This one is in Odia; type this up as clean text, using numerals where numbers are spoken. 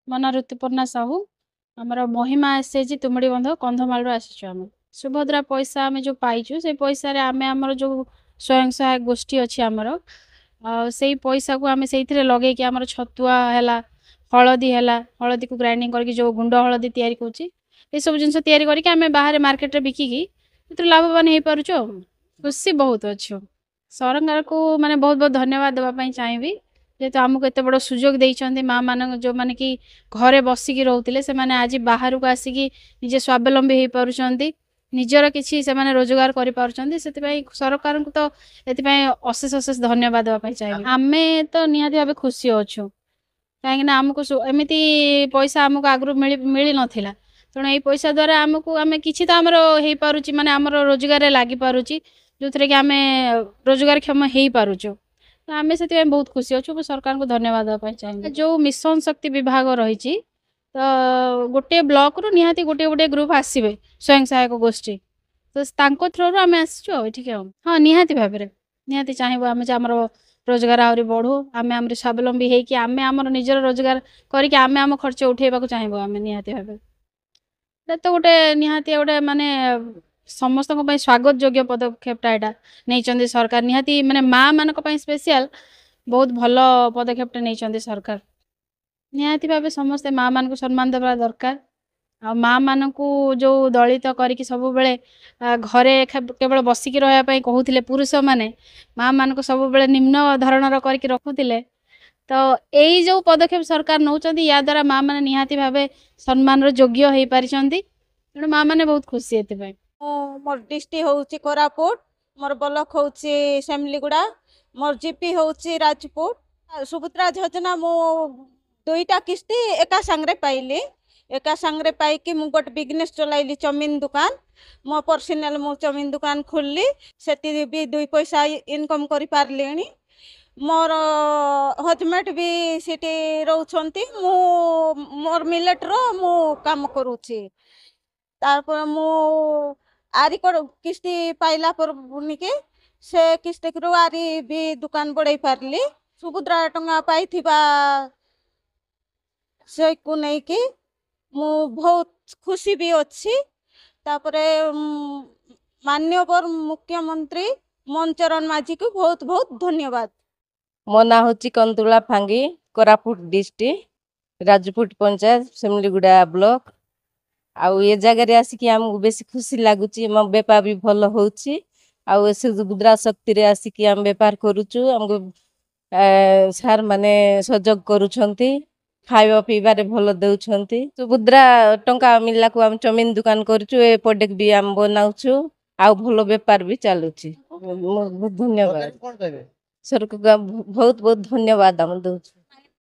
ମୋ ନାଁ ଋତୁପର୍ଣ୍ଣା ସାହୁ। ଆମର ମହିମା ଏସଏଚଜି ତୁମୁଡ଼ି ବନ୍ଧ କନ୍ଧମାଳରୁ ଆସିଛୁ ଆମେ। ସୁଭଦ୍ରା ପଇସା ଆମେ ଯେଉଁ ପାଇଛୁ ସେ ପଇସାରେ ଆମେ ଆମର ଯେଉଁ ସ୍ୱୟଂ ସହାୟକ ଗୋଷ୍ଠୀ ଅଛି ଆମର, ସେଇ ପଇସାକୁ ଆମେ ସେଇଥିରେ ଲଗେଇକି ଆମର ଛତୁଆ ହେଲା, ହଳଦୀ ହେଲା, ହଳଦୀକୁ ଗ୍ରାଇଣ୍ଡିଙ୍ଗ କରିକି ଯେଉଁ ଗୁଣ୍ଡ ହଳଦୀ ତିଆରି କରୁଛି, ଏସବୁ ଜିନିଷ ତିଆରି କରିକି ଆମେ ବାହାରେ ମାର୍କେଟରେ ବିକିକି ସେଥିରୁ ଲାଭବାନ ହେଇପାରୁଛୁ ଆଉ। ଖୁସି ବହୁତ ଅଛୁ। ସରକାରକୁ ମାନେ ବହୁତ ବହୁତ ଧନ୍ୟବାଦ ଦେବା ପାଇଁ ଚାହିଁବି, ଯେହେତୁ ଆମକୁ ଏତେ ବଡ଼ ସୁଯୋଗ ଦେଇଛନ୍ତି। ମାଆ ମାନଙ୍କ ଯେଉଁମାନେ କି ଘରେ ବସିକି ରହୁଥିଲେ ସେମାନେ ଆଜି ବାହାରକୁ ଆସିକି ନିଜେ ସ୍ୱାବଲମ୍ବୀ ହେଇପାରୁଛନ୍ତି, ନିଜର କିଛି ସେମାନେ ରୋଜଗାର କରିପାରୁଛନ୍ତି। ସେଥିପାଇଁ ସରକାରଙ୍କୁ ତ ଏଥିପାଇଁ ଅଶେଷ ଅଶେଷ ଧନ୍ୟବାଦ ଦେବା ପାଇଁ ଚାହିଁବି। ଆମେ ତ ନିହାତି ଭାବେ ଖୁସି ଅଛୁ, କାହିଁକିନା ଆମକୁ ଏମିତି ପଇସା ଆମକୁ ଆଗରୁ ମିଳିନଥିଲା। ତେଣୁ ଏଇ ପଇସା ଦ୍ୱାରା ଆମେ କିଛି ତ ଆମର ହେଇପାରୁଛି, ମାନେ ଆମର ରୋଜଗାରରେ ଲାଗିପାରୁଛି, ଯେଉଁଥିରେ କି ଆମେ ରୋଜଗାରକ୍ଷମ ହେଇପାରୁଛୁ। ତ ଆମେ ସେଥିପାଇଁ ବହୁତ ଖୁସି ଅଛୁ। ମୁଁ ସରକାରଙ୍କୁ ଧନ୍ୟବାଦ ଦେବା ପାଇଁ ଚାହିଁବି। ଯେଉଁ ମିଶନ ଶକ୍ତି ବିଭାଗ ରହିଛି, ତ ଗୋଟିଏ ବ୍ଲକରୁ ନିହାତି ଗୋଟିଏ ଗୋଟିଏ ଗ୍ରୁପ୍ ଆସିବେ ସ୍ୱୟଂ ସହାୟକ ଗୋଷ୍ଠୀ, ତ ତାଙ୍କ ଥ୍ରୋରୁ ଆମେ ଆସିଛୁ ଆଉ ଏଠିକି ଆଉ। ହଁ, ନିହାତି ଭାବରେ ନିହାତି ଚାହିଁବୁ ଆମେ ଯେ ଆମର ରୋଜଗାର ଆହୁରି ବଢ଼ୁ, ଆମେ ଆମର ସ୍ୱାବଲମ୍ବୀ ହେଇକି ଆମେ ଆମର ନିଜର ରୋଜଗାର କରିକି ଆମେ ଆମ ଖର୍ଚ୍ଚ ଉଠେଇବାକୁ ଚାହିଁବୁ ଆମେ ନିହାତି ଭାବେ। ଏଇଟା ତ ଗୋଟେ ନିହାତି ଗୋଟେ ମାନେ ସମସ୍ତଙ୍କ ପାଇଁ ସ୍ୱାଗତ ଯୋଗ୍ୟ ପଦକ୍ଷେପଟା ଏଇଟା ନେଇଛନ୍ତି ସରକାର। ନିହାତି ମାନେ ମାଆ ମାନଙ୍କ ପାଇଁ ସ୍ପେଶିଆଲ ବହୁତ ଭଲ ପଦକ୍ଷେପଟା ନେଇଛନ୍ତି ସରକାର। ନିହାତି ଭାବେ ସମସ୍ତେ ମାଆ ମାନଙ୍କୁ ସମ୍ମାନ ଦେବା ଦରକାର। ଆଉ ମାଆ ମାନଙ୍କୁ ଯେଉଁ ଦଳିତ କରିକି ସବୁବେଳେ ଘରେ କେବଳ ବସିକି ରହିବା ପାଇଁ କହୁଥିଲେ ପୁରୁଷମାନେ, ମାଆ ମାନଙ୍କୁ ସବୁବେଳେ ନିମ୍ନ ଧରଣର କରିକି ରଖୁଥିଲେ। ତ ଏଇ ଯେଉଁ ପଦକ୍ଷେପ ସରକାର ନେଉଛନ୍ତି, ୟା ଦ୍ୱାରା ମାଆ ମାନେ ନିହାତି ଭାବେ ସମ୍ମାନର ଯୋଗ୍ୟ ହେଇପାରିଛନ୍ତି। ତେଣୁ ମାଆ ମାନେ ବହୁତ ଖୁସି ଏଥିପାଇଁ। मोर डिस्ट्रिक्ट होउची कोरापुट, मोर ब्लॉक होउची सेमलीगुड़ा, मोर जीपी होउची राजपुर। सुभद्रा योजना मो दुईटा किस्ती एका संगरे पाइली। एका संगरे पाइकी मु गोटे बिजनेस चलाइली चौमिन दुकान। मो पर्सनल मु चौमिन दुकान खोलली, सेति भी 2 पैसा इनकम करि पारलेनी। मोर हजबैंड भी सिटी रहउछंती, मु मोर मिलेट रो मु काम करूची। तारपर मु आरी किस्ती पाइला पर बुनिके से किस्ती करू आरी भी दुकान बढ़ाई पारली। सुभद्रा टंगा पाइथिबा से को नहीं कि मु बहुत खुशी भी अच्छी। तापरे माननीय मुख्यमंत्री मनचरण माझी को बहुत बहुत धन्यवाद। मो ना होची कंतुला फांगी, कोरापुट डिस्ट्रिक्ट, राजपुट पंचायत, सेमलीगुड़ा ब्लॉक। आउ ये जगह आसिकी आमको बेसी खुशी लगुच। मो बेपार भी भल होउची। आउ सुभद्रा शक्ति रे आसिकी आम बेपार करूचु। हमको सार माने सहयोग करूछंती, खाଇବା ପିଇବାରେ ଭଲ ଦେଉଛନ୍ତି। ସୁଭଦ୍ରା ଟଙ୍କା ମିଳିଲାକୁ ଆମେ ଚମିନ ଦୁକାନ କରୁଛୁ, ଏ ପ୍ରଡକ୍ଟ ବି ଆମେ ବନାଉଛୁ, ଆଉ ଭଲ ବେପାର ବି ଚାଲୁଛି। ଧନ୍ୟବାଦ ସରକାର, ବହୁତ ବହୁତ ଧନ୍ୟବାଦ ଆମେ ଦଉଛୁ।